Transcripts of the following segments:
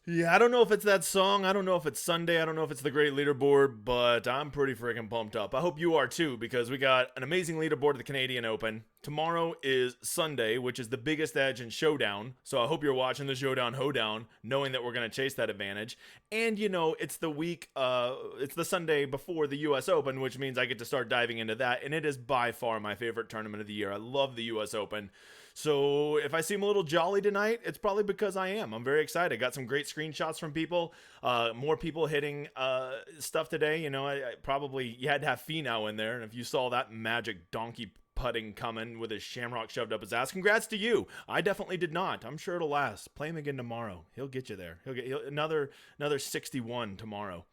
Yeah, I don't know if it's that song. I don't know if it's Sunday. I don't know if it's the great leaderboard, but I'm pretty freaking pumped up. I hope you are too, because we got an amazing leaderboard at the Canadian Open. Tomorrow is Sunday, which is the biggest edge in Showdown. So I hope you're watching the Showdown Hoedown, knowing that we're going to chase that advantage. And it's the week, it's the Sunday before the U.S. Open, which means I get to start diving into that. And it is by far my favorite tournament of the year. I love the U.S. Open. So if I seem a little jolly tonight, it's probably because I am. I'm very excited. Got some great screenshots from people. More people hitting stuff today. I probably you had to have Finau in there, and if you saw that magic donkey putting coming with his shamrock shoved up his ass, congrats to you. I definitely did not. I'm sure it'll last. Play him again tomorrow. He'll get you there. He'll another 61 tomorrow.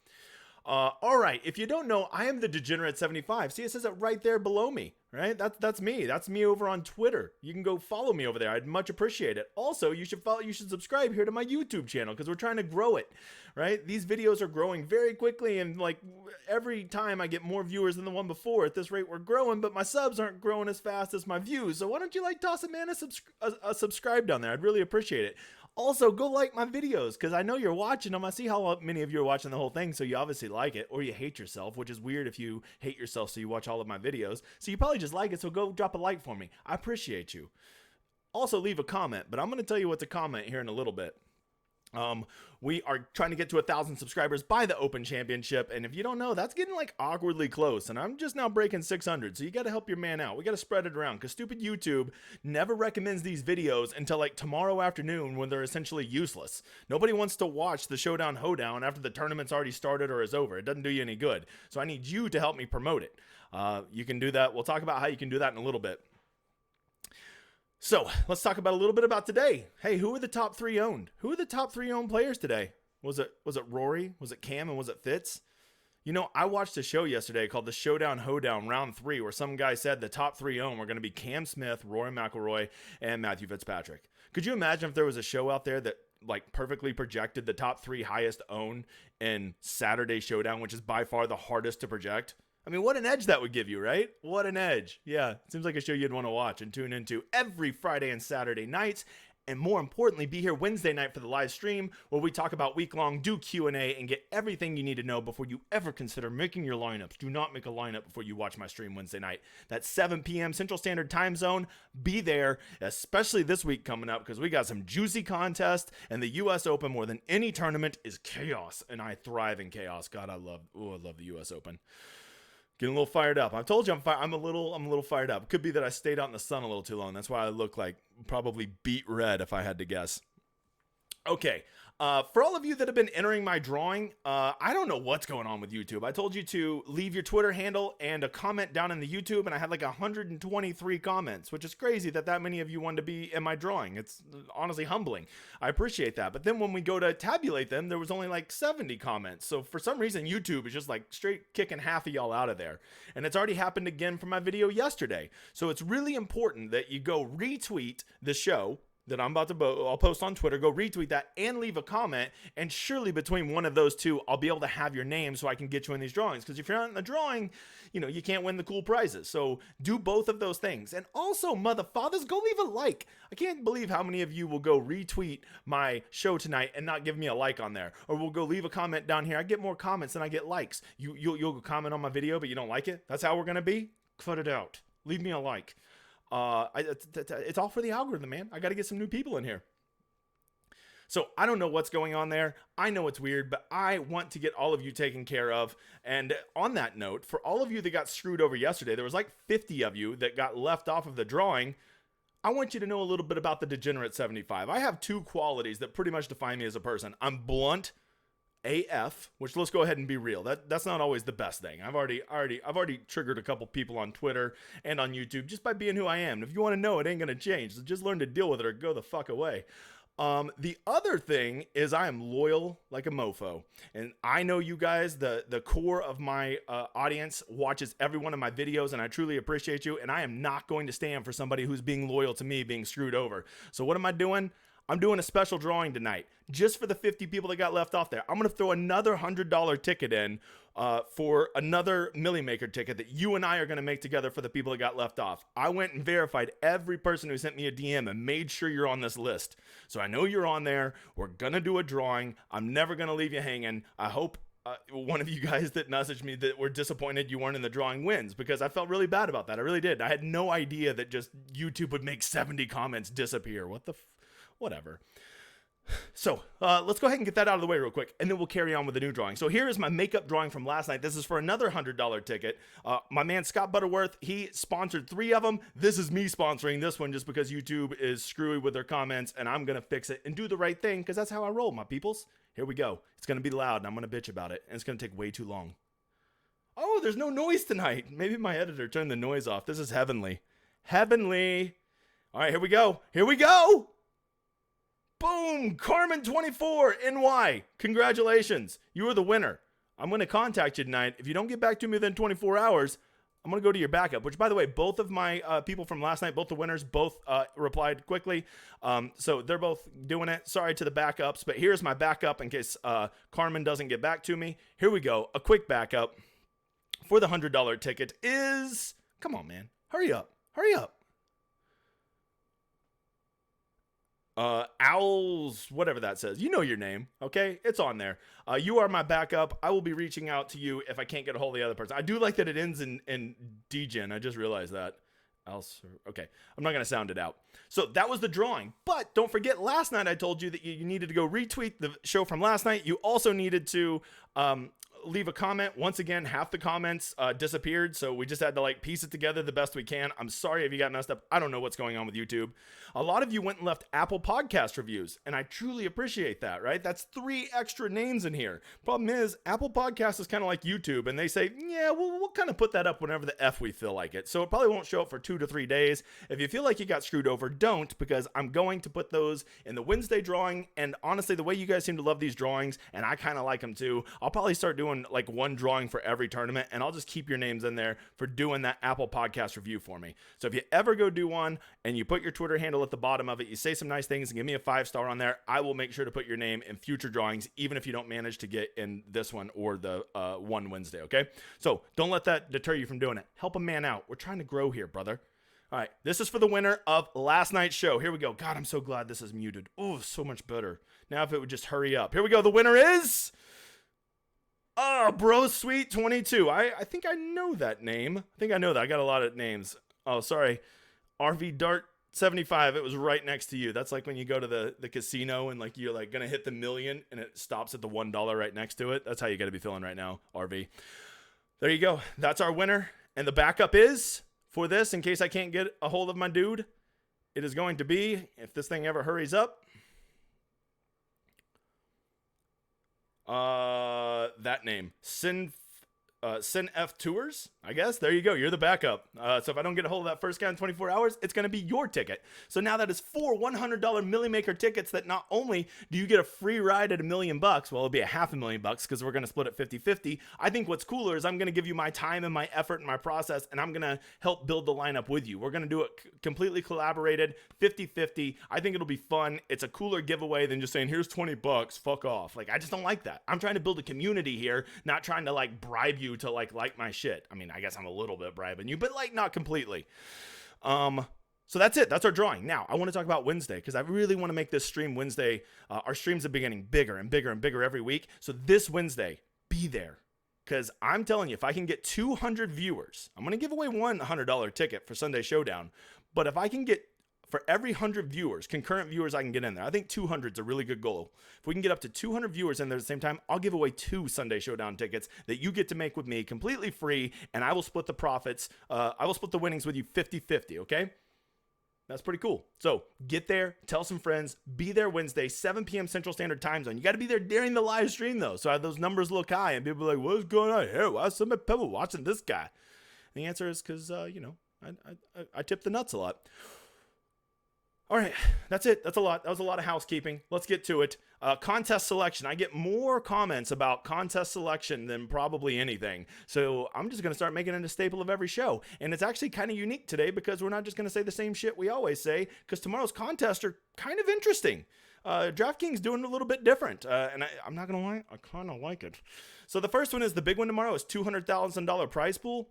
All right. If you don't know, I am the Degenerate 75. See, it says it right there below me. Right? That's me. That's me over on Twitter. You can go follow me over there. I'd much appreciate it. Also, you should subscribe here to my YouTube channel because we're trying to grow it. Right? These videos are growing very quickly, and like every time I get more viewers than the one before. At this rate, we're growing, but my subs aren't growing as fast as my views. So why don't you toss a man a subscribe down there? I'd really appreciate it. Also, go like my videos because I know you're watching them. I see how many of you are watching the whole thing, so you obviously like it, or you hate yourself, which is weird if you hate yourself so you watch all of my videos. So you probably just like it, so go drop a like for me. I appreciate you. Also, leave a comment, but I'm going to tell you what to comment here in a little bit. We are trying to get to 1,000 subscribers by the Open Championship, and if you don't know, that's getting awkwardly close, and I'm just now breaking 600, so you got to help your man out. We got to spread it around, because stupid YouTube never recommends these videos until tomorrow afternoon when they're essentially useless. Nobody wants to watch the Showdown Hoedown after the tournament's already started or is over. It doesn't do you any good, so I need you to help me promote it. You can do that. We'll talk about how you can do that in a little bit. So let's talk about a little bit about today. Hey, who are the top three owned? Who are the top three owned players today? Was it Rory? Was it Cam? And was it Fitz? I watched a show yesterday called the Showdown Hoedown Round 3, where some guy said the top three owned were going to be Cam Smith, Rory McIlroy, and Matthew Fitzpatrick. Could you imagine if there was a show out there that perfectly projected the top three highest owned in Saturday Showdown, which is by far the hardest to project? I mean, what an edge that would give you, right? What an edge. Yeah, it seems like a show you'd want to watch and tune into every Friday and Saturday nights. And more importantly, be here Wednesday night for the live stream where we talk about week-long, do Q&A, and get everything you need to know before you ever consider making your lineups. Do not make a lineup before you watch my stream Wednesday night. That's 7 p.m. Central Standard Time Zone. Be there, especially this week coming up, because we got some juicy contests, and the U.S. Open, more than any tournament, is chaos, and I thrive in chaos. God, I love the U.S. Open. Getting a little fired up. I told you I'm a little fired up. Could be that I stayed out in the sun a little too long. That's why I look probably beet red if I had to guess. Okay. For all of you that have been entering my drawing, I don't know what's going on with YouTube. I told you to leave your Twitter handle and a comment down in the YouTube, and I had 123 comments, which is crazy that many of you wanted to be in my drawing. It's honestly humbling. I appreciate that. But then when we go to tabulate them, there was only 70 comments. So for some reason, YouTube is just straight kicking half of y'all out of there. And it's already happened again for my video yesterday. So it's really important that you go retweet the show that I'm about to I'll post on Twitter. Go retweet that and leave a comment, and surely between one of those two I'll be able to have your name so I can get you in these drawings, because if you're not in the drawing, you can't win the cool prizes. So do both of those things. And also, motherfathers, go leave a like. I can't believe how many of you will go retweet my show tonight and not give me a like on there, or will go leave a comment down here. I get more comments than I get likes. You'll comment on my video but you don't like it? That's how we're gonna be? Cut it out. Leave me a like. It's all for the algorithm, man. I got to get some new people in here. So I don't know what's going on there. I know it's weird, but I want to get all of you taken care of. And on that note, for all of you that got screwed over yesterday, there was 50 of you that got left off of the drawing. I want you to know a little bit about the Degenerate 75. I have two qualities that pretty much define me as a person. I'm blunt AF, which, let's go ahead and be real. That's not always the best thing. I've already triggered a couple people on Twitter and on YouTube just by being who I am. And if you want to know, it ain't gonna change. So just learn to deal with it or go the fuck away. The other thing is I am loyal like a mofo, and I know you guys, the core of my audience, watches every one of my videos, and I truly appreciate you. And I am not going to stand for somebody who's being loyal to me being screwed over. So what am I doing? I'm doing a special drawing tonight just for the 50 people that got left off there. I'm going to throw another $100 ticket in for another Millie Maker ticket that you and I are going to make together for the people that got left off. I went and verified every person who sent me a DM and made sure you're on this list. So I know you're on there. We're going to do a drawing. I'm never going to leave you hanging. I hope one of you guys that messaged me that were disappointed you weren't in the drawing wins, because I felt really bad about that. I really did. I had no idea that just YouTube would make 70 comments disappear. Whatever. So let's go ahead and get that out of the way real quick, and then we'll carry on with the new drawing. So here is my makeup drawing from last night. This is for another $100 ticket. My man Scott Butterworth, he sponsored 3 of them. This is me sponsoring this one just because YouTube is screwy with their comments, and I'm going to fix it and do the right thing because that's how I roll, my peoples. Here we go. It's going to be loud, and I'm going to bitch about it, and it's going to take way too long. Oh, there's no noise tonight. Maybe my editor turned the noise off. This is heavenly. Heavenly. All right, here we go. Here we go. Boom! Carmen24 NY. Congratulations. You are the winner. I'm going to contact you tonight. If you don't get back to me within 24 hours, I'm going to go to your backup, which, by the way, both of my people from last night, both the winners, both replied quickly. So they're both doing it. Sorry to the backups, but here's my backup in case Carmen doesn't get back to me. Here we go. A quick backup for the $100 ticket is... Come on, man. Hurry up. Hurry up. Owls, whatever that says. You know your name, okay? It's on there. You are my backup. I will be reaching out to you if I can't get a hold of the other person. I do like that it ends in DGen. I just realized that. Okay, I'm not going to sound it out. So that was the drawing. But don't forget, last night I told you that you needed to go retweet the show from last night. You also needed to leave a comment. Once again, half the comments disappeared, so we just had to like piece it together the best we can. I'm sorry if you got messed up. I don't know what's going on with YouTube. A lot of you went and left Apple Podcast reviews, and I truly appreciate that, right? That's 3 extra names in here. Problem is, Apple Podcast is kind of like YouTube, and they say, yeah, we'll kind of put that up whenever the F we feel like it. So it probably won't show up for 2 to 3 days. If you feel like you got screwed over, don't, because I'm going to put those in the Wednesday drawing, and honestly, the way you guys seem to love these drawings, and I kind of like them too, I'll probably start doing like one drawing for every tournament, and I'll just keep your names in there for doing that Apple Podcast review for me. So if you ever go do one and you put your Twitter handle at the bottom of it, you say some nice things and give me a 5-star on there, I will make sure to put your name in future drawings, even if you don't manage to get in this one or the one Wednesday, okay? So don't let that deter you from doing it. Help a man out. We're trying to grow here, brother. All right, this is for the winner of last night's show. Here we go. God, I'm so glad this is muted. Oh, so much better. Now if it would just hurry up. Here we go. The winner is... Bro Sweet 22. I think I know that name. I think I know that. I got a lot of names. Oh, sorry. RV Dart 75. It was right next to you. That's like when you go to the casino and like you're like gonna hit the million and it stops at the $1 right next to it. That's how you gotta be feeling right now, RV. There you go. That's our winner. And the backup is for this, in case I can't get a hold of my dude, it is going to be, if this thing ever hurries up, that name, Sin F Tours, I guess. There you go. You're the backup. So if I don't get a hold of that first guy in 24 hours, it's going to be your ticket. So now that is 4 $100 Millie Maker tickets that not only do you get a free ride at $1 million, well, it'll be a $500,000 because we're going to split it 50-50. I think what's cooler is I'm going to give you my time and my effort and my process, and I'm going to help build the lineup with you. We're going to do it completely collaborated, 50-50. I think it'll be fun. It's a cooler giveaway than just saying, here's $20, fuck off. Like, I just don't like that. I'm trying to build a community here, not trying to like bribe you to like my shit. I mean, I guess I'm a little bit bribing you, but like not completely. So that's it. That's our drawing. Now I want to talk about Wednesday because I really want to make this stream Wednesday. Our streams have been getting bigger and bigger and bigger every week. So this Wednesday, be there. Because I'm telling you, if I can get 200 viewers, I'm going to give away one $100 ticket for Sunday Showdown. But if I can get, for every 100 viewers, concurrent viewers I can get in there, I think 200 is a really good goal. If we can get up to 200 viewers in there at the same time, I'll give away 2 Sunday Showdown tickets that you get to make with me completely free, and I will split the profits. I will split the winnings with you 50-50, okay? That's pretty cool. So get there, tell some friends, be there Wednesday, 7 p.m. Central Standard Time Zone. You got to be there during the live stream, though, so those numbers look high, and people are like, what's going on here? Why is so many people watching this guy? And the answer is because, I tip the nuts a lot. All right, that's it. That's a lot. That was a lot of housekeeping. Let's get to it. Contest selection. I get more comments about contest selection than probably anything. So I'm just going to start making it a staple of every show. And it's actually kind of unique today because we're not just going to say the same shit we always say, because tomorrow's contests are kind of interesting. DraftKings doing a little bit different. And I'm not going to lie, I kind of like it. So the first one is the big one tomorrow is $200,000 prize pool,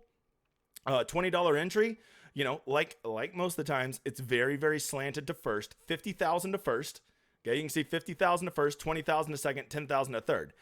$20 entry. You know, like most of the times, it's very, very slanted to first. 50,000 to first. Okay, you can see 50,000 to first, 20,000 to second, 10,000 to third.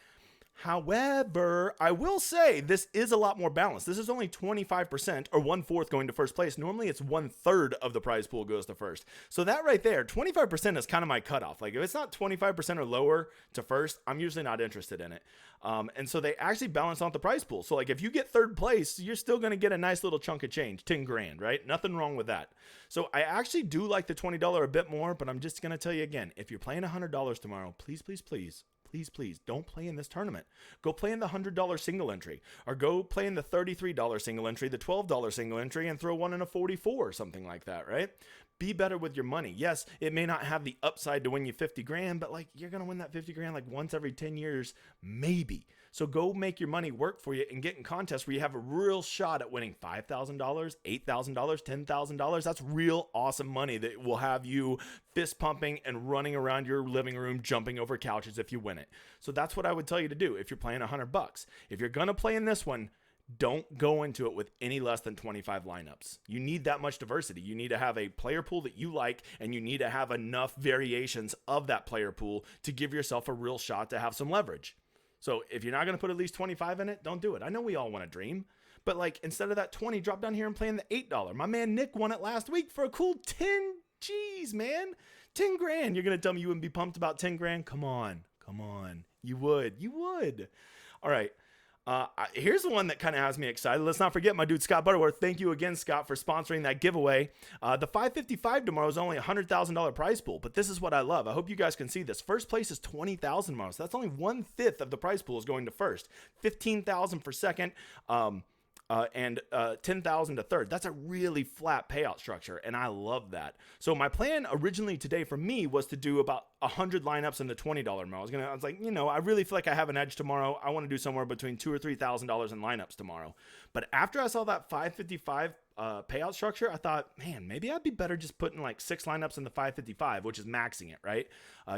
However, I will say this is a lot more balanced. This is only 25% or 1/4 going to first place. Normally it's 1/3 of the prize pool goes to first. So that right there, 25% is kind of my cutoff. Like if it's not 25% or lower to first, I'm usually not interested in it. And so they actually balance out the prize pool. So like if you get third place, you're still going to get a nice little chunk of change, 10 grand, right? Nothing wrong with that. So I actually do like the $20 a bit more, but I'm just going to tell you again, if you're playing $100 tomorrow, please, please, please, please don't play in this tournament. Go play in the $100 single entry, or go play in the $33 single entry, the $12 single entry, and throw one in a 44 or something like that, right? Be better with your money. Yes, it may not have the upside to win you 50 grand, but like you're going to win that 50 grand like once every 10 years, maybe. So go make your money work for you and get in contests where you have a real shot at winning $5,000, $8,000, $10,000. That's real awesome money that will have you fist pumping and running around your living room, jumping over couches if you win it. So that's what I would tell you to do if you're playing $100. If you're going to play in this one, don't go into it with any less than 25 lineups. You need that much diversity. You need to have a player pool that you like, and you need to have enough variations of that player pool to give yourself a real shot to have some leverage. So if you're not going to put at least 25 in it, don't do it. I know we all want to dream, but like instead of that 20, drop down here and play in the $8. My man Nick won it last week for a cool 10 G's, man. 10 grand. You're going to tell me you wouldn't be pumped about 10 grand? Come on. You would. All right. Here's the one that kind of has me excited. Let's not forget my dude, Scott Butterworth. Thank you again, Scott, for sponsoring that giveaway. The 555 tomorrow is only a $100,000 prize pool, but this is what I love. I hope you guys can see this. First place is 20,000 tomorrow. So that's only 1/5 of the prize pool is going to first, 15,000 for second, and 10,000 to third. That's a really flat payout structure, and I love that. So my plan originally today for me was to do about 100 lineups in the $20 amount. I was like, I really feel like I have an edge tomorrow. I want to do somewhere between $2,000 or $3,000 in lineups tomorrow. But after I saw that 555 payout structure, I thought, man, maybe I'd be better just putting like 6 lineups in the 555, which is maxing it, right?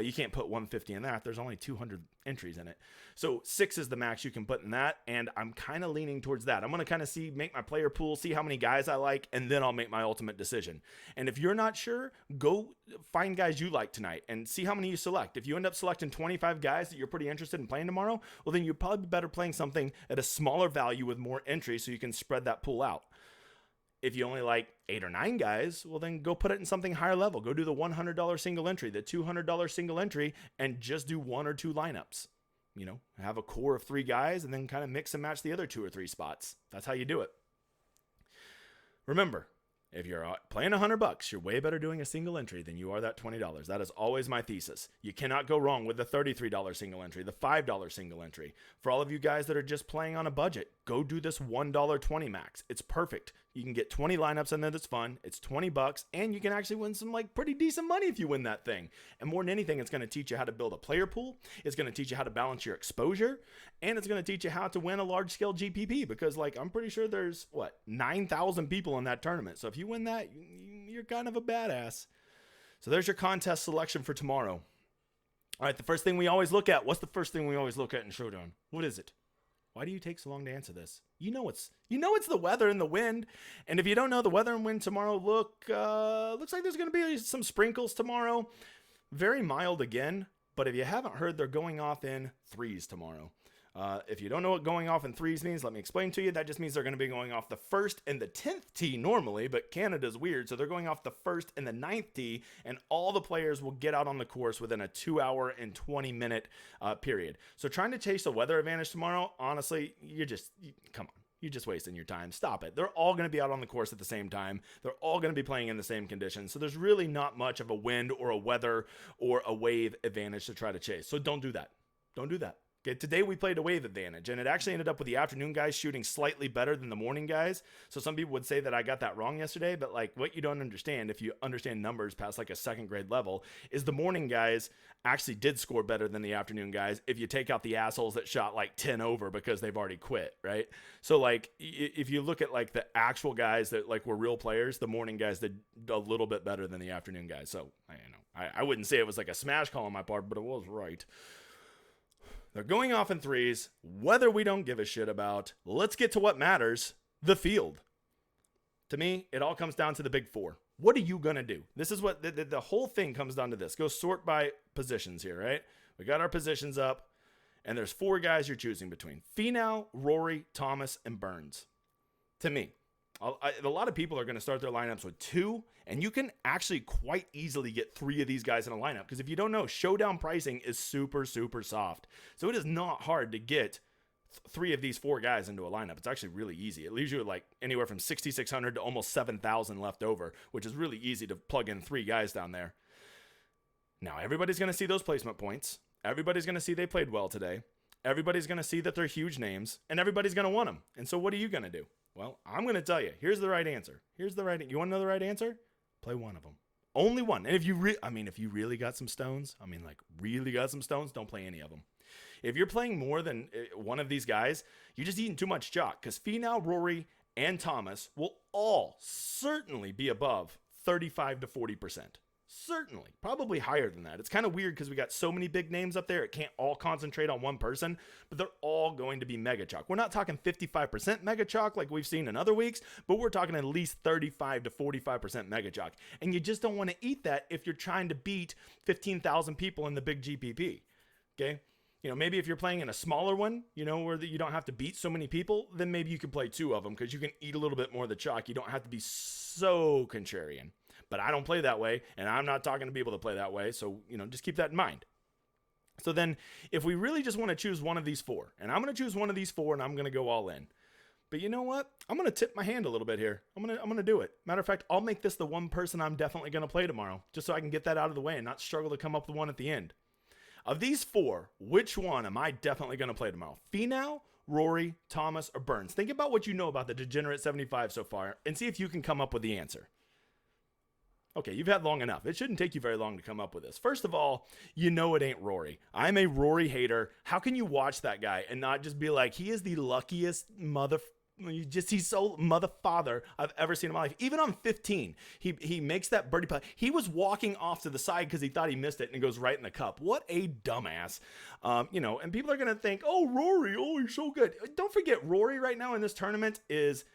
You can't put 150 in that. There's only 200 entries in it. So 6 is the max you can put in that, and I'm kind of leaning towards that. I'm going to kind of make my player pool, see how many guys I like, and then I'll make my ultimate decision. And if you're not sure, go find guys you like tonight and see how many you select. If you end up selecting 25 guys that you're pretty interested in playing tomorrow, well, then you're probably better playing something at a smaller value with more entries so you can spread that pool out. If you only like 8 or 9 guys, well, then go put it in something higher level. Go do the $100 single entry, the $200 single entry, and just do 1 or 2 lineups. Have a core of 3 guys and then kind of mix and match the other 2 or 3 spots. That's how you do it. Remember, if you're playing $100, you're way better doing a single entry than you are that $20. That is always my thesis. You cannot go wrong with the $33 single entry, the $5 single entry. For all of you guys that are just playing on a budget, go do this $1.20 max. It's perfect. You can get 20 lineups in there that's fun. It's $20, and you can actually win some pretty decent money if you win that thing. And more than anything, it's going to teach you how to build a player pool. It's going to teach you how to balance your exposure, and it's going to teach you how to win a large-scale GPP because, I'm pretty sure there's, 9,000 people in that tournament. So if you win that, you're kind of a badass. So there's your contest selection for tomorrow. All right, the first thing we always look at. What's the first thing we always look at in Showdown? What is it? Why do you take so long to answer this? It's the weather and the wind. And if you don't know, the weather and wind tomorrow looks like there's going to be some sprinkles tomorrow. Very mild again. But if you haven't heard, they're going off in 3s tomorrow. If you don't know what going off in 3s means, let me explain to you. That just means they're going to be going off the 1st and the 10th tee normally, but Canada's weird. So they're going off the 1st and the 9th tee, and all the players will get out on the course within a 2-hour and 20-minute period. So trying to chase a weather advantage tomorrow, honestly, come on. You're just wasting your time. Stop it. They're all going to be out on the course at the same time. They're all going to be playing in the same conditions. So there's really not much of a wind or a weather or a wave advantage to try to chase. So don't do that. Don't do that. Okay, today we played a wave advantage, and it actually ended up with the afternoon guys shooting slightly better than the morning guys. So some people would say that I got that wrong yesterday, but like what you don't understand, if you understand numbers past like a second grade level, is the morning guys actually did score better than the afternoon guys if you take out the assholes that shot like 10 over because they've already quit, right? So like if you look at like the actual guys that like were real players, the morning guys did a little bit better than the afternoon guys. So I wouldn't say it was like a smash call on my part, but it was right. They're going off in threes, whether we don't give a shit about. Let's get to what matters, the field. To me, it all comes down to the big four. What are you going to do? This is what the whole thing comes down to this. Go sort by positions here, right? We got our positions up, and there's 4 guys you're choosing between. Finau, Rory, Thomas, and Burns. To me, a lot of people are going to start their lineups with 2, and you can actually quite easily get 3 of these guys in a lineup. Because if you don't know, Showdown pricing is super, super soft. So it is not hard to get 3 of these 4 guys into a lineup. It's actually really easy. It leaves you with like anywhere from 6,600 to almost 7,000 left over, which is really easy to plug in 3 guys down there. Now, everybody's going to see those placement points. Everybody's going to see they played well today. Everybody's going to see that they're huge names, and everybody's going to want them. And so what are you going to do? Well, I'm going to tell you, here's the right answer. You want to know the right answer? Play one of them. Only one. And if you really got some stones, don't play any of them. If you're playing more than one of these guys, you're just eating too much chalk, because Finau, Rory, and Thomas will all certainly be above 35 to 40%. Certainly. Probably higher than that. It's kind of weird because we got so many big names up there. It can't all concentrate on one person, but they're all going to be mega chalk. We're not talking 55% mega chalk like we've seen in other weeks, but we're talking at least 35 to 45% mega chalk. And you just don't want to eat that if you're trying to beat 15,000 people in the big GPP. Okay? Maybe if you're playing in a smaller one, where you don't have to beat so many people, then maybe you can play 2 of them because you can eat a little bit more of the chalk. You don't have to be so contrarian. But I don't play that way, and I'm not talking to people that play that way, so, just keep that in mind. So then, if we really just want to choose one of these 4, and I'm going to choose one of these 4, and I'm going to go all in. But you know what? I'm going to tip my hand a little bit here. I'm going to do it. Matter of fact, I'll make this the one person I'm definitely going to play tomorrow, just so I can get that out of the way and not struggle to come up with one at the end. Of these 4, which one am I definitely going to play tomorrow? Finau, Rory, Thomas, or Burns? Think about what you know about the Degenerate 75 so far, and see if you can come up with the answer. Okay, you've had long enough. It shouldn't take you very long to come up with this. First of all, it ain't Rory. I'm a Rory hater. How can you watch that guy and not just be like, he is the luckiest he's so mother father I've ever seen in my life. Even on 15, he makes that birdie putt. He was walking off to the side because he thought he missed it and it goes right in the cup. What a dumbass. And people are going to think, oh, Rory, oh, you're so good. Don't forget, Rory right now in this tournament is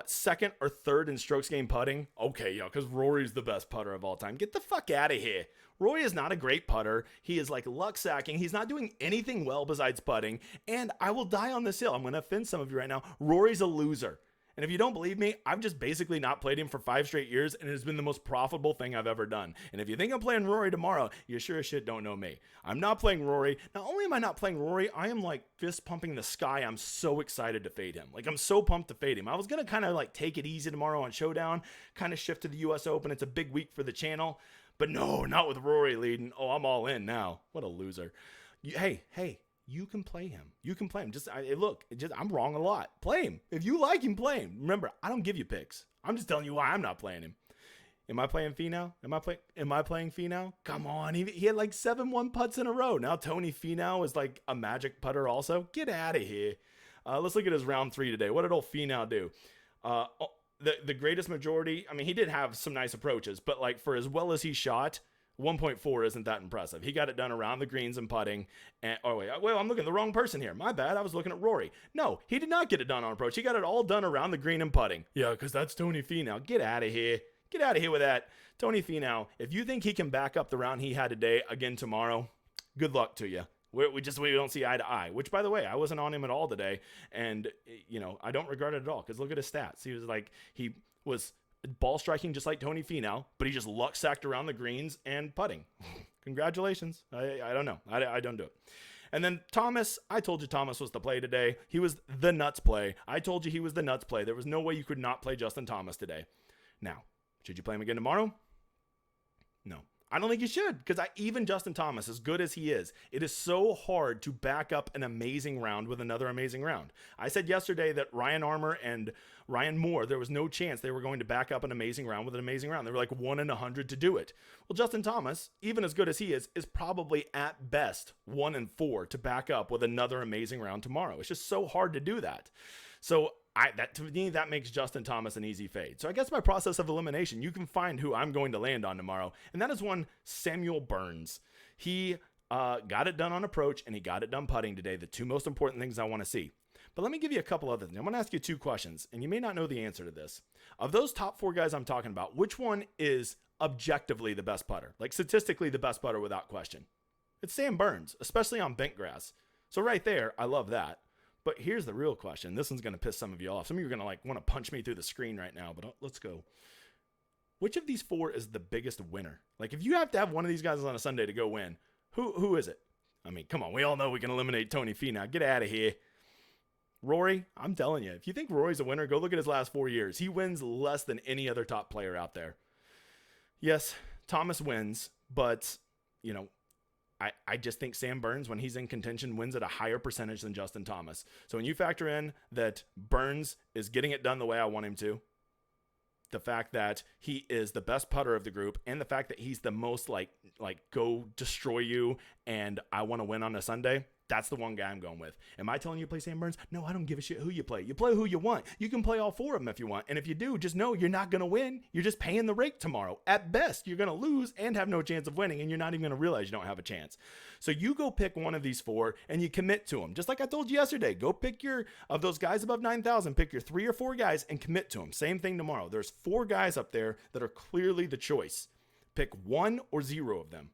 second or third in strokes gained putting? Okay, because Rory's the best putter of all time. Get the fuck out of here. Rory is not a great putter. He is like luck sacking. He's not doing anything well besides putting. And I will die on this hill. I'm going to offend some of you right now. Rory's a loser. And if you don't believe me, I've just basically not played him for 5 straight years, and it has been the most profitable thing I've ever done. And if you think I'm playing Rory tomorrow, you sure as shit don't know me. I'm not playing Rory. Not only am I not playing Rory, I am like fist pumping the sky. I'm so excited to fade him. Like, I'm so pumped to fade him. I was going to kind of like take it easy tomorrow on Showdown, kind of shift to the US Open. It's a big week for the channel. But no, not with Rory leading. Oh, I'm all in now. What a loser. Hey. You can play him. I'm wrong a lot. Play him. If you like him, play him. Remember, I don't give you picks. I'm just telling you why I'm not playing him. Am I playing Finau? Am I playing Finau? Come on. He had like 7-1 putts in a row. Now Tony Finau is like a magic putter also. Get out of here. Let's look at his round 3 today. What did old Finau do? The greatest majority, he did have some nice approaches, but like for as well as he shot, 1.4 isn't that impressive. He got it done around the greens and putting. I'm looking at the wrong person here. My bad. I was looking at Rory. No, he did not get it done on approach. He got it all done around the green and putting. Yeah, because that's Tony Finau. Get out of here. Get out of here with that. Tony Finau, if you think he can back up the round he had today again tomorrow, good luck to you. We don't see eye to eye, which, by the way, I wasn't on him at all today. And, I don't regret it at all because look at his stats. He was ball striking just like Tony Finau, but he just luck sacked around the greens and putting. Congratulations. I don't know. I don't do it. And then Thomas, I told you Thomas was the play today. He was the nuts play. I told you he was the nuts play. There was no way you could not play Justin Thomas today. Now, should you play him again tomorrow? No. I don't think you should, because even Justin Thomas, as good as he is, it is so hard to back up an amazing round with another amazing round. I said yesterday that Ryan Armour and Ryan Moore, there was no chance they were going to back up an amazing round with an amazing round. They were like 1 in 100 to do it. Well, Justin Thomas, even as good as he is probably at best 1 in 4 to back up with another amazing round tomorrow. It's just so hard to do that. So to me, that makes Justin Thomas an easy fade. So I guess by process of elimination, you can find who I'm going to land on tomorrow. And that is one Samuel Burns. He got it done on approach and he got it done putting today. The two most important things I want to see. But let me give you a couple other things. I'm going to ask you 2 questions, and you may not know the answer to this. Of those top 4 guys I'm talking about, which one is objectively the best putter? Like statistically the best putter without question. It's Sam Burns, especially on bent grass. So right there, I love that. But here's the real question. This one's going to piss some of you off. Some of you are going to want to punch me through the screen right now, but let's go. Which of these 4 is the biggest winner? Like if you have to have one of these guys on a Sunday to go win, who is it? I mean, come on. We all know we can eliminate Tony Finau. Get out of here. Rory, I'm telling you, if you think Rory's a winner, go look at his last 4 years. He wins less than any other top player out there. Yes, Thomas wins, but, I just think Sam Burns, when he's in contention, wins at a higher percentage than Justin Thomas. So when you factor in that Burns is getting it done the way I want him to, the fact that he is the best putter of the group, and the fact that he's the most like go destroy you and I want to win on a Sunday, that's the one guy I'm going with. Am I telling you to play Sam Burns? No, I don't give a shit who you play. You play who you want. You can play all 4 of them if you want. And if you do, just know you're not going to win. You're just paying the rake tomorrow. At best, you're going to lose and have no chance of winning, and you're not even going to realize you don't have a chance. So you go pick one of these 4 and you commit to them. Just like I told you yesterday, go pick of those guys above 9,000, pick your 3 or 4 guys and commit to them. Same thing tomorrow. There's 4 guys up there that are clearly the choice. Pick 1 or 0 of them.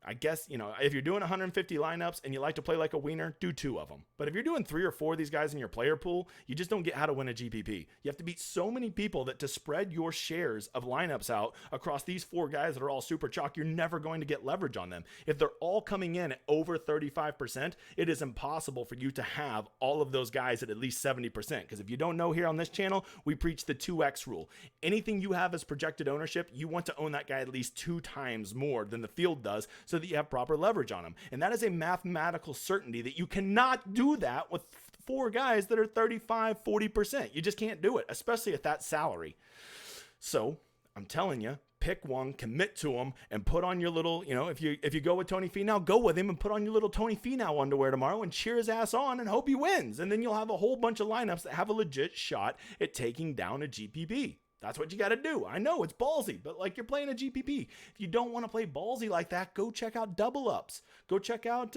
I guess, if you're doing 150 lineups and you like to play like a wiener, do 2 of them. But if you're doing 3 or 4 of these guys in your player pool, you just don't get how to win a GPP. You have to beat so many people that to spread your shares of lineups out across these 4 guys that are all super chalk, you're never going to get leverage on them. If they're all coming in at over 35%, it is impossible for you to have all of those guys at least 70%. Because if you don't know, here on this channel, we preach the 2X rule. Anything you have as projected ownership, you want to own that guy at least 2 times more than the field does, so that you have proper leverage on them. And that is a mathematical certainty that you cannot do that with 4 guys that are 35, 40%. You just can't do it, especially at that salary. So I'm telling you, pick one, commit to them, and put on your little, if you go with Tony Finau, go with him and put on your little Tony Finau underwear tomorrow and cheer his ass on and hope he wins. And then you'll have a whole bunch of lineups that have a legit shot at taking down a GPP. That's what you got to do. I know it's ballsy, but like you're playing a GPP. If you don't want to play ballsy like that, go check out double ups. Go check out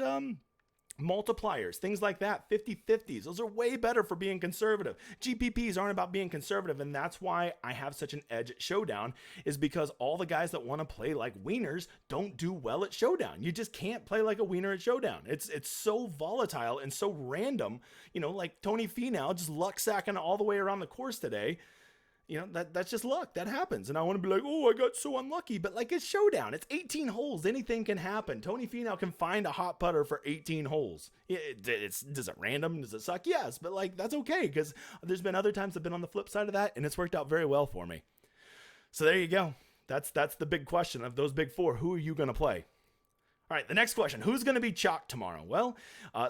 multipliers, things like that, 50-50s. Those are way better for being conservative. GPPs aren't about being conservative, and that's why I have such an edge at Showdown, is because all the guys that want to play like wieners don't do well at Showdown. You just can't play like a wiener at Showdown. It's so volatile and so random. Like Tony Finau just luck sacking all the way around the course today. That's just luck. That happens. And I want to be like, oh, I got so unlucky. But like it's Showdown. It's 18 holes. Anything can happen. Tony Finau can find a hot putter for 18 holes. Does it random? Does it suck? Yes. But like, that's okay. Because there's been other times I've been on the flip side of that, and it's worked out very well for me. So there you go. That's the big question of those big 4. Who are you going to play? All right, the next question, who's going to be chalk tomorrow? Well,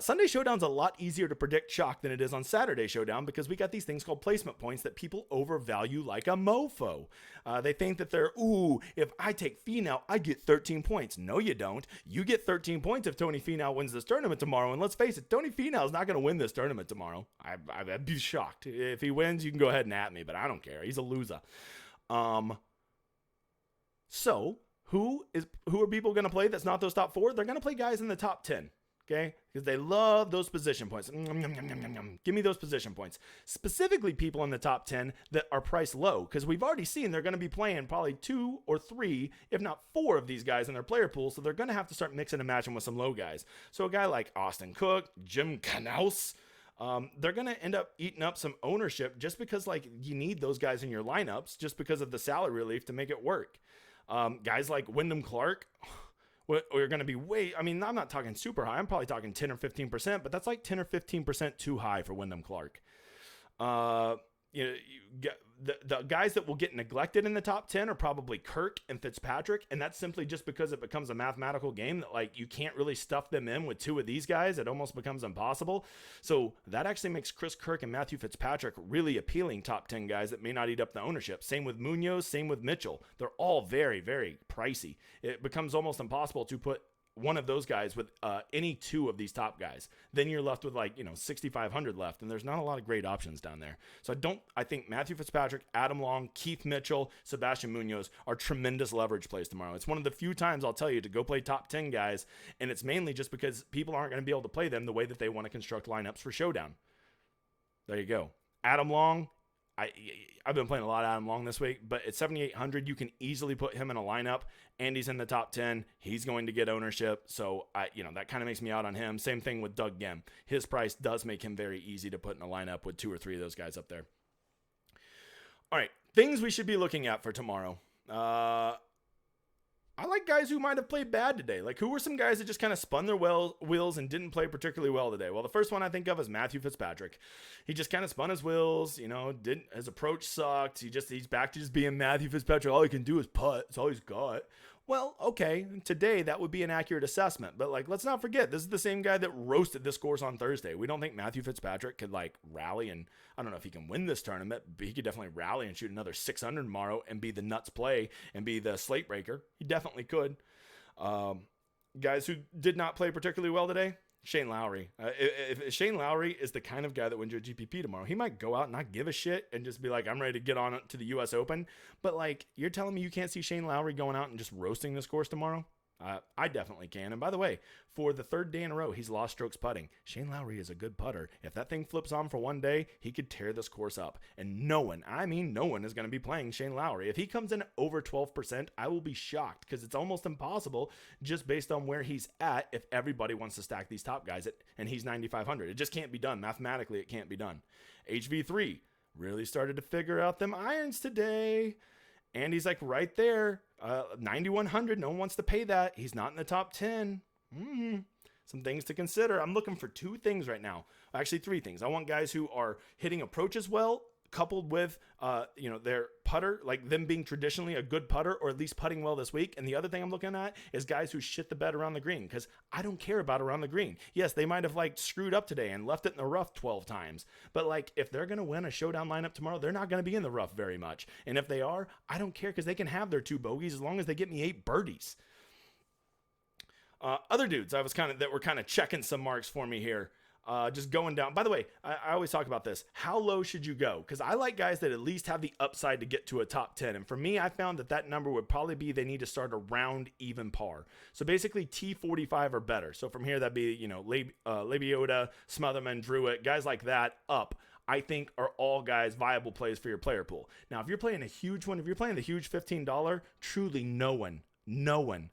Sunday Showdown's a lot easier to predict chalk than it is on Saturday Showdown, because we got these things called placement points that people overvalue like a mofo. They think that if I take Finau, I get 13 points. No, you don't. You get 13 points if Tony Finau wins this tournament tomorrow. And let's face it, Tony Finau is not going to win this tournament tomorrow. I'd be shocked. If he wins, you can go ahead and at me, but I don't care. He's a loser. Who are people going to play that's not those top 4? They're going to play guys in the top 10, okay? Because they love those position points. Give me those position points. Specifically, people in the top 10 that are priced low, because we've already seen they're going to be playing probably 2 or 3, if not 4 of these guys in their player pool, so they're going to have to start mixing and matching with some low guys. So a guy like Austin Cook, Jim Knaus, they're going to end up eating up some ownership just because you need those guys in your lineups just because of the salary relief to make it work. Guys like Wyndham Clark, we're going to be I'm not talking super high. I'm probably talking 10 or 15%, but that's like 10 or 15% too high for Wyndham Clark. you know, the guys that will get neglected in the top 10 are probably Kirk and Fitzpatrick. And that's simply just because it becomes a mathematical game that like you can't really stuff them in with two of these guys. It almost becomes impossible. So that actually makes Chris Kirk and Matthew Fitzpatrick really appealing top 10 guys that may not eat up the ownership. Same with Munoz, same with Mitchell. They're all very, very pricey. It becomes almost impossible to put one of those guys with any two of these top guys. Then you're left with like, 6,500 left, and there's not a lot of great options down there. So I think Matthew Fitzpatrick, Adam Long, Keith Mitchell, Sebastian Munoz are tremendous leverage plays tomorrow. It's one of the few times I'll tell you to go play top 10 guys, and it's mainly just because people aren't going to be able to play them the way that they want to construct lineups for Showdown. There you go. Adam Long, I've been playing a lot of Adam Long this week, but at 7,800, you can easily put him in a lineup. Andy's in the top 10. He's going to get ownership. So, that kind of makes me out on him. Same thing with Doug Gem. His price does make him very easy to put in a lineup with two or three of those guys up there. All right, things we should be looking at for tomorrow. I like guys who might have played bad today. Like, who were some guys that just kind of spun their wheels and didn't play particularly well today? Well, the first one I think of is Matthew Fitzpatrick. He just kind of spun his wheels, his approach sucked. He's back to just being Matthew Fitzpatrick. All he can do is putt. That's all he's got. Well, okay, today that would be an accurate assessment. But, let's not forget, this is the same guy that roasted this course on Thursday. We don't think Matthew Fitzpatrick could, rally, and I don't know if he can win this tournament, but he could definitely rally and shoot another 600 tomorrow and be the nuts play and be the slate breaker. He definitely could. Guys who did not play particularly well today, Shane Lowry. If Shane Lowry is the kind of guy that wins your GPP tomorrow, he might go out and not give a shit and just be like, I'm ready to get on to the U.S. Open. But, you're telling me you can't see Shane Lowry going out and just roasting this course tomorrow? I definitely can. And by the way, for the third day in a row, he's lost strokes putting. Shane Lowry is a good putter. If that thing flips on for one day, he could tear this course up. And no one is going to be playing Shane Lowry. If he comes in over 12%, I will be shocked because it's almost impossible just based on where he's at if everybody wants to stack these top guys and he's 9,500. It just can't be done. Mathematically, it can't be done. HV3 really started to figure out them irons today. And he's right there, 9,100. No one wants to pay that. He's not in the top 10. Some things to consider. I'm looking for two things right now. Actually, three things. I want guys who are hitting approaches well, coupled with, their putter, them being traditionally a good putter or at least putting well this week. And the other thing I'm looking at is guys who shit the bed around the green because I don't care about around the green. Yes, they might have screwed up today and left it in the rough 12 times. But if they're going to win a Showdown lineup tomorrow, they're not going to be in the rough very much. And if they are, I don't care because they can have their two bogeys as long as they get me 8 birdies. Other dudes that were kind of checking some marks for me here. Just going down. By the way, I always talk about this. How low should you go? Because I like guys that at least have the upside to get to a top 10. And for me, I found that number would probably be they need to start around even par. So basically T45 or better. So from here, that'd be, Labiota, Smotherman, Druitt, guys like that up, I think are all guys viable plays for your player pool. Now, if you're playing a huge one, if you're playing the huge $15, truly no one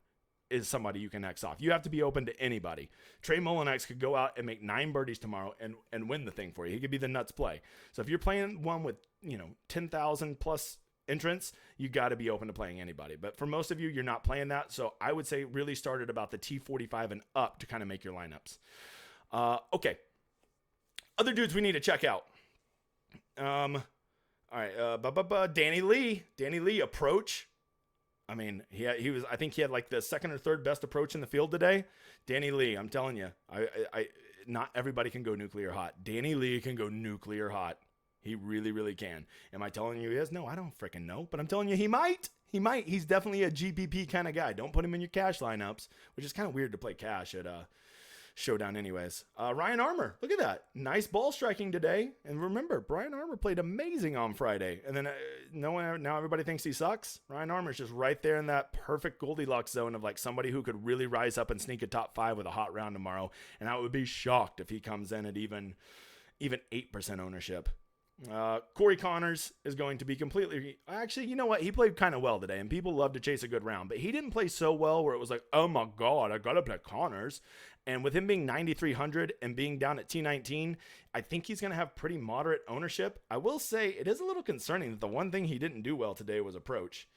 is somebody you can X off. You have to be open to anybody. Trey Mullinax could go out and make 9 birdies tomorrow and win the thing for you. He could be the nuts play. So if you're playing one with, 10,000 plus entrants, you got to be open to playing anybody. But for most of you, you're not playing that. So I would say really start at about the T45 and up to kind of make your lineups. Okay. Other dudes we need to check out. All right. Danny Lee approach. I mean, I think he had the second or third best approach in the field today. Danny Lee, I'm telling you, not everybody can go nuclear hot. Danny Lee can go nuclear hot. He really, really can. Am I telling you he is? No, I don't freaking know, but I'm telling you he might. He's definitely a GPP kind of guy. Don't put him in your cash lineups, which is kind of weird to play cash at Showdown anyways. Ryan Armour, look at that. Nice ball striking today. And remember, Brian Armour played amazing on Friday. And then now everybody thinks he sucks. Ryan Armour's just right there in that perfect Goldilocks zone of somebody who could really rise up and sneak a top 5 with a hot round tomorrow. And I would be shocked if he comes in at even 8% ownership. Corey Connors is going to be completely... Actually, you know what? He played kind of well today, and people love to chase a good round. But he didn't play so well where it was oh my God, I got to play Connors. And with him being 9,300 and being down at T19, I think he's going to have pretty moderate ownership. I will say it is a little concerning that the one thing he didn't do well today was approach.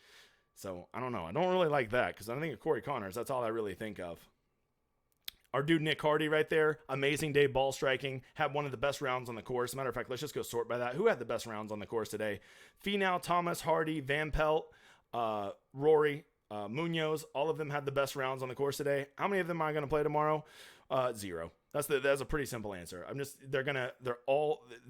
So, I don't know. I don't really like that because I think of Corey Connors. That's all I really think of. Our dude Nick Hardy right there, amazing day ball striking, had one of the best rounds on the course. Matter of fact, let's just go sort by that. Who had the best rounds on the course today? Finau, Thomas, Hardy, Van Pelt, Rory, Munoz, all of them had the best rounds on the course today. How many of them am I going to play tomorrow? 0. That's a pretty simple answer.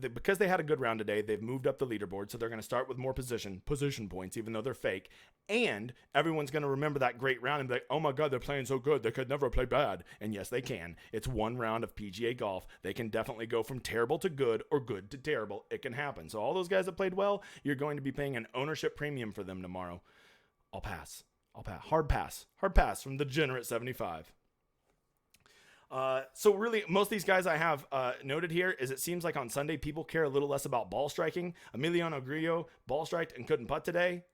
Because they had a good round today, they've moved up the leaderboard, so they're going to start with more position points, even though they're fake. And everyone's going to remember that great round and be like, oh my God, they're playing so good. They could never play bad. And yes, they can. It's one round of PGA golf. They can definitely go from terrible to good or good to terrible. It can happen. So all those guys that played well, you're going to be paying an ownership premium for them tomorrow. I'll pass. Hard pass from the Degenerate 75. So really, most of these guys I have noted here is it seems like on Sunday people care a little less about ball striking. Emiliano Grillo ball striked and couldn't putt today.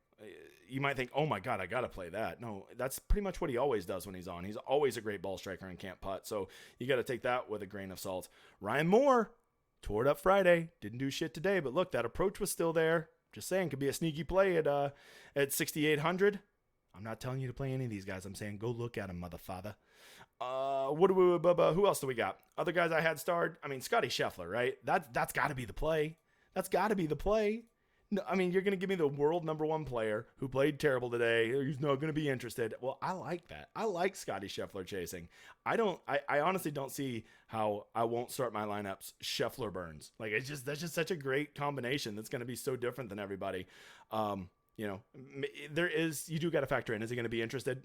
You might think, oh my God, I got to play that. No, that's pretty much what he always does when he's on. He's always a great ball striker and can't putt. So you got to take that with a grain of salt. Ryan Moore tore it up Friday. Didn't do shit today, but look, that approach was still there. Just saying, could be a sneaky play at 6,800. I'm not telling you to play any of these guys. I'm saying go look at them, motherfather. Who else do we got? Other guys I had starred. I mean, Scotty Scheffler, right? That's got to be the play. That's got to be the play. No, I mean, you're going to give me the world #1 player who played terrible today. He's not going to be interested. Well, I like that. I like Scotty Scheffler chasing. I honestly don't see how I won't start my lineups Scheffler Burns. Like that's just such a great combination. That's going to be so different than everybody. You know, you do got to factor in, is he going to be interested?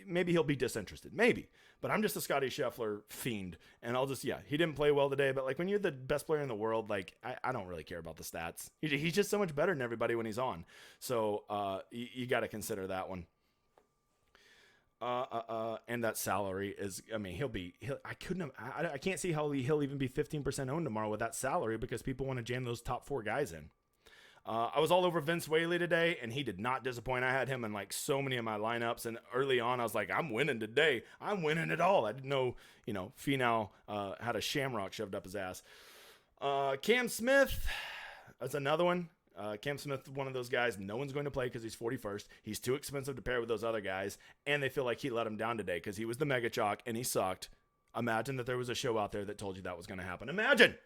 Maybe he'll be disinterested, maybe, but I'm just a Scotty Scheffler fiend. And he didn't play well today, but like when you're the best player in the world, like I don't really care about the stats. He's just so much better than everybody when he's on. So, you got to consider that one. And that salary is, I mean, I can't see how he'll even be 15% owned tomorrow with that salary because people want to jam those top 4 guys in. I was all over Vince Whaley today, and he did not disappoint. I had him in like so many of my lineups, and early on I was like, I'm winning today. I'm winning it all. I didn't know, Finau had a shamrock shoved up his ass. Cam Smith, that's another one. Cam Smith, one of those guys no one's going to play because he's 41st. He's too expensive to pair with those other guys, and they feel like he let him down today because he was the mega chalk, and he sucked. Imagine that there was a show out there that told you that was going to happen. Imagine!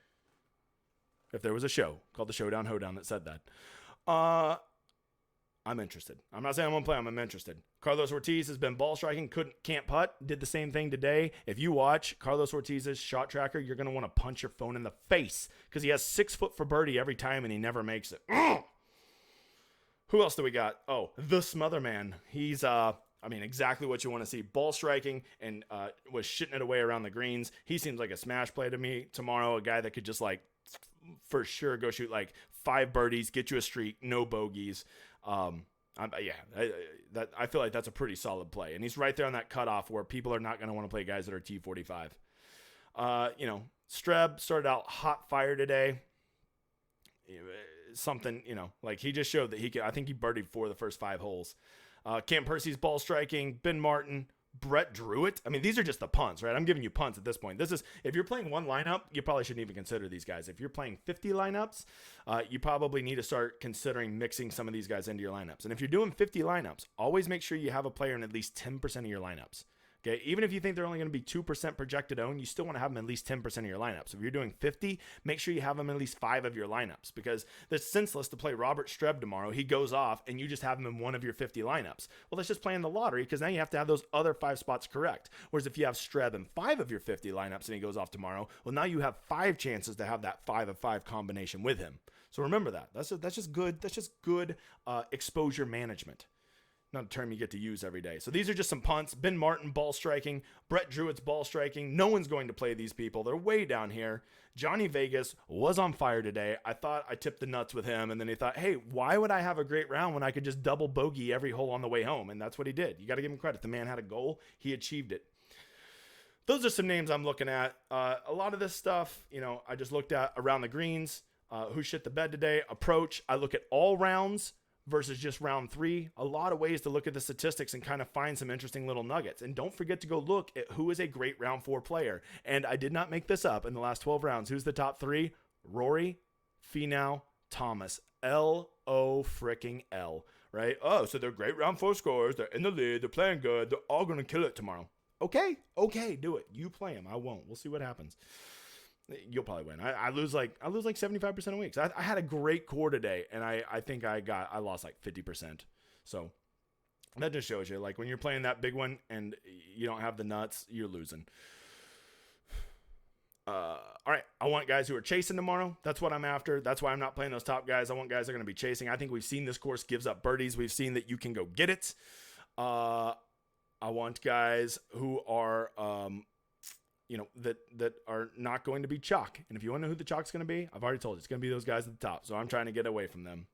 If there was a show called the Showdown Hoedown that said that. I'm interested. I'm not saying I'm going to play him. I'm interested. Carlos Ortiz has been ball striking, can't putt, did the same thing today. If you watch Carlos Ortiz's shot tracker, you're going to want to punch your phone in the face because he has 6 foot for birdie every time and he never makes it. Ugh! Who else do we got? Oh, the Smother Man. He's, exactly what you want to see. Ball striking and was shitting it away around the greens. He seems like a smash play to me tomorrow. A guy that could just for sure go shoot 5 birdies, get you a streak, no bogeys. I feel like that's a pretty solid play. And he's right there on that cutoff where people are not going to want to play guys that are T45. Streb started out hot fire today. Something, he just showed that I think he birdied 4 of the first 5 holes. Cam Percy's ball striking, Ben Martin, Brett Druitt. I mean, these are just the punts, right? I'm giving you punts at this point. If you're playing one lineup, you probably shouldn't even consider these guys. If you're playing 50 lineups, you probably need to start considering mixing some of these guys into your lineups. And if you're doing 50 lineups, always make sure you have a player in at least 10% of your lineups. Okay, even if you think they're only going to be 2% projected owned, you still want to have them at least 10% of your lineups. If you're doing 50, make sure you have them in at least 5 of your lineups because it's senseless to play Robert Streb tomorrow. He goes off and you just have him in 1 of your 50 lineups. Well, that's just playing the lottery because now you have to have those other 5 spots correct. Whereas if you have Streb in 5 of your 50 lineups and he goes off tomorrow, well, now you have 5 chances to have that 5 of 5 combination with him. So remember that. That's just good. That's just good exposure management. Not a term you get to use every day. So these are just some punts. Ben Martin, ball striking. Brett Druitt's ball striking. No one's going to play these people. They're way down here. Johnny Vegas was on fire today. I thought I tipped the nuts with him, and then he thought, hey, why would I have a great round when I could just double bogey every hole on the way home? And that's what he did. You got to give him credit. The man had a goal. He achieved it. Those are some names I'm looking at. A lot of this stuff, I just looked at around the greens. Who shit the bed today? Approach. I look at all rounds versus just round 3. A lot of ways to look at the statistics and kind of find some interesting little nuggets. And don't forget to go look at who is a great round 4 player. And I did not make this up in the last 12 rounds. Who's the top 3? Rory, Finau, Thomas. L-O freaking L, right? Oh, so they're great round 4 scorers. They're in the lead. They're playing good. They're all going to kill it tomorrow. Okay, do it. You play him. I won't. We'll see what happens. You'll probably win. I lose like 75% of weeks. I had a great core today, and I think I lost like 50%. So that just shows you, like, when you're playing that big one and you don't have the nuts, you're losing. All right, I want guys who are chasing tomorrow. That's what I'm after. That's why I'm not playing those top guys. I want guys that are going to be chasing. I think we've seen this course gives up birdies. We've seen that you can go get it. I want guys who are, that are not going to be chalk. And if you want to know who the chalk's going to be, I've already told you, it's going to be those guys at the top. So I'm trying to get away from them.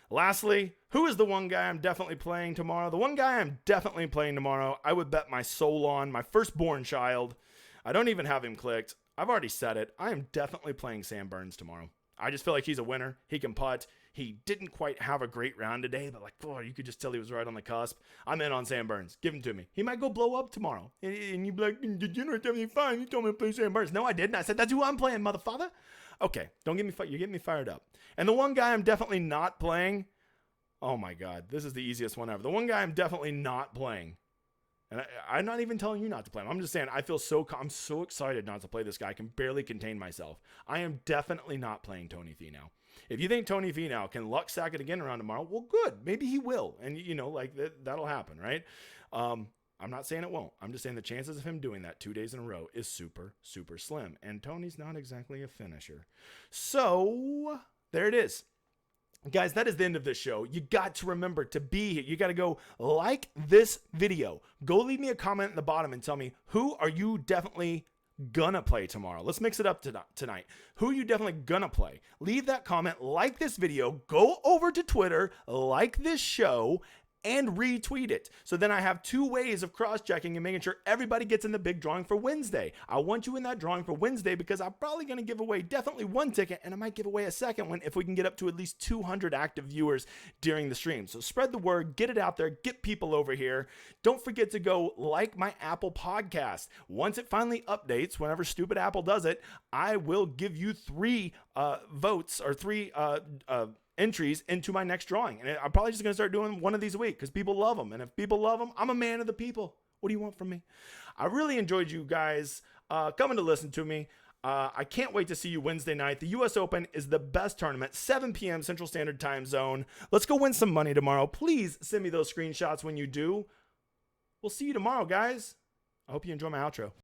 Lastly, who is the one guy I'm definitely playing tomorrow? The one guy I'm definitely playing tomorrow, I would bet my soul on, my firstborn child. I don't even have him clicked. I've already said it. I am definitely playing Sam Burns tomorrow. I just feel like he's a winner. He can putt. He didn't quite have a great round today, but you could just tell he was right on the cusp. I'm in on Sam Burns. Give him to me. He might go blow up tomorrow. And you'd be like, Degenerate 75, you told me to play Sam Burns. No, I didn't. I said, that's who I'm playing, motherfucker. Okay, don't get me you're getting me fired up. And the one guy I'm definitely not playing, oh my God, this is the easiest one ever. The one guy I'm definitely not playing, and I'm not even telling you not to play him. I'm just saying I'm so excited not to play this guy. I can barely contain myself. I am definitely not playing Tony Finau. If you think Tony Finau can luck sack it again around tomorrow, well, good. Maybe he will. And, that'll happen, right? I'm not saying it won't. I'm just saying the chances of him doing that 2 days in a row is super, super slim. And Tony's not exactly a finisher. So there it is. Guys, that is the end of this show. You got to remember to be here. You got to go like this video. Go leave me a comment in the bottom and tell me, who are you definitely gonna play tomorrow? Let's mix it up tonight. Who are you definitely gonna play? Leave that comment, like this video, go over to Twitter, like this show, and retweet it. So then I have 2 ways of cross-checking and making sure everybody gets in the big drawing for Wednesday. I want you in that drawing for Wednesday because I'm probably going to give away definitely 1 ticket, and I might give away a second one if we can get up to at least 200 active viewers during the stream. So spread the word, get it out there, get people over here. Don't forget to go like my Apple podcast. Once it finally updates, whenever stupid Apple does it, I will give you 3 votes or 3 entries into my next drawing. And I'm probably just going to start doing one of these a week because people love them. And if people love them, I'm a man of the people. What do you want from me? I really enjoyed you guys coming to listen to me. I can't wait to see you Wednesday night. The U.S. Open is the best tournament, 7 p.m. Central Standard Time Zone. Let's go win some money tomorrow. Please send me those screenshots when you do. We'll see you tomorrow, guys. I hope you enjoy my outro.